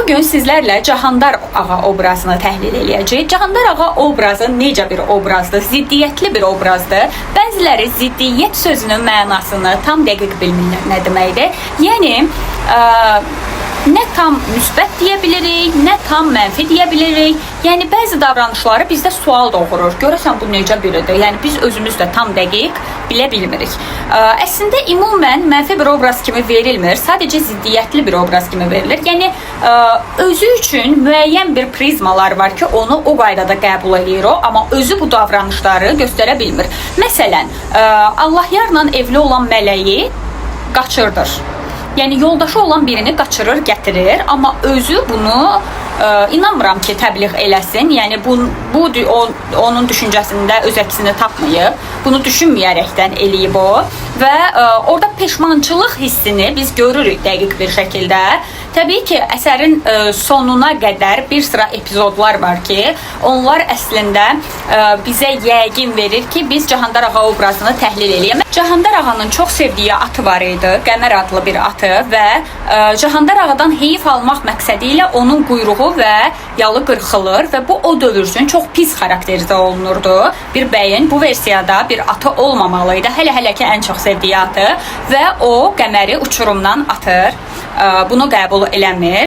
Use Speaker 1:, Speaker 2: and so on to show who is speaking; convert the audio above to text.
Speaker 1: Bugün sizlərlə Cahandar ağa obrazını təhlil eləyəcəyik. Cahandar ağa obrazı necə bir obrazdır? Ziddiyyətli bir obrazdır. Bəziləri ziddiyyət sözünün mənasını tam dəqiq bilmirlər nə deməkdir. Yəni nə tam müsbət deyə bilirik, nə tam mənfi deyə bilirik. Yəni bəzi davranışları bizdə sual doğurur. Görəsən bu necə biridir? Yəni biz özümüz də tam dəqiq bilə bilmirik. Əslində ümumən mənfi bir obraz kimi verilmir. Sadəcə ziddiyyətli bir obraz kimi verilir. Yəni özü üçün müəyyən bir prizmalar var ki, onu o qaydada qəbul edir o, amma özü bu davranışları göstərə bilmir. Məsələn, Allahyarla evli olan mələyi qaçırdır. Yəni yoldaşı olan birini qaçırır, gətirir, amma özü bunu inanmıram ki, təbliğ eləsin. Yəni bu onun düşüncəsində öz əksini tapmayıb. Bunu düşünməyərəkdən eləyib o və orada peşmançılıq hissini biz görürük dəqiq bir şəkildə. Təbii ki, əsərin sonuna qədər bir sıra epizodlar var ki, onlar əslində bizə yəqin verir ki, biz Cahandar ağa obrazını təhlil eləyək. Cahandar ağanın çox sevdiyi atı var idi, Qəmər adlı bir atı və Cahandar ağadan heyif almaq məqsədi ilə onun quyruğu və yalı qırxılır və bu o dövr üçün çox pis xarakterizə olunurdu. Bir bəyin bu versiyada bir atı olmamalıydı. Hələ ki, ən çox sevdiyi atı və o Qəməri uçurumdan atır. Bunu qəbul eləmir.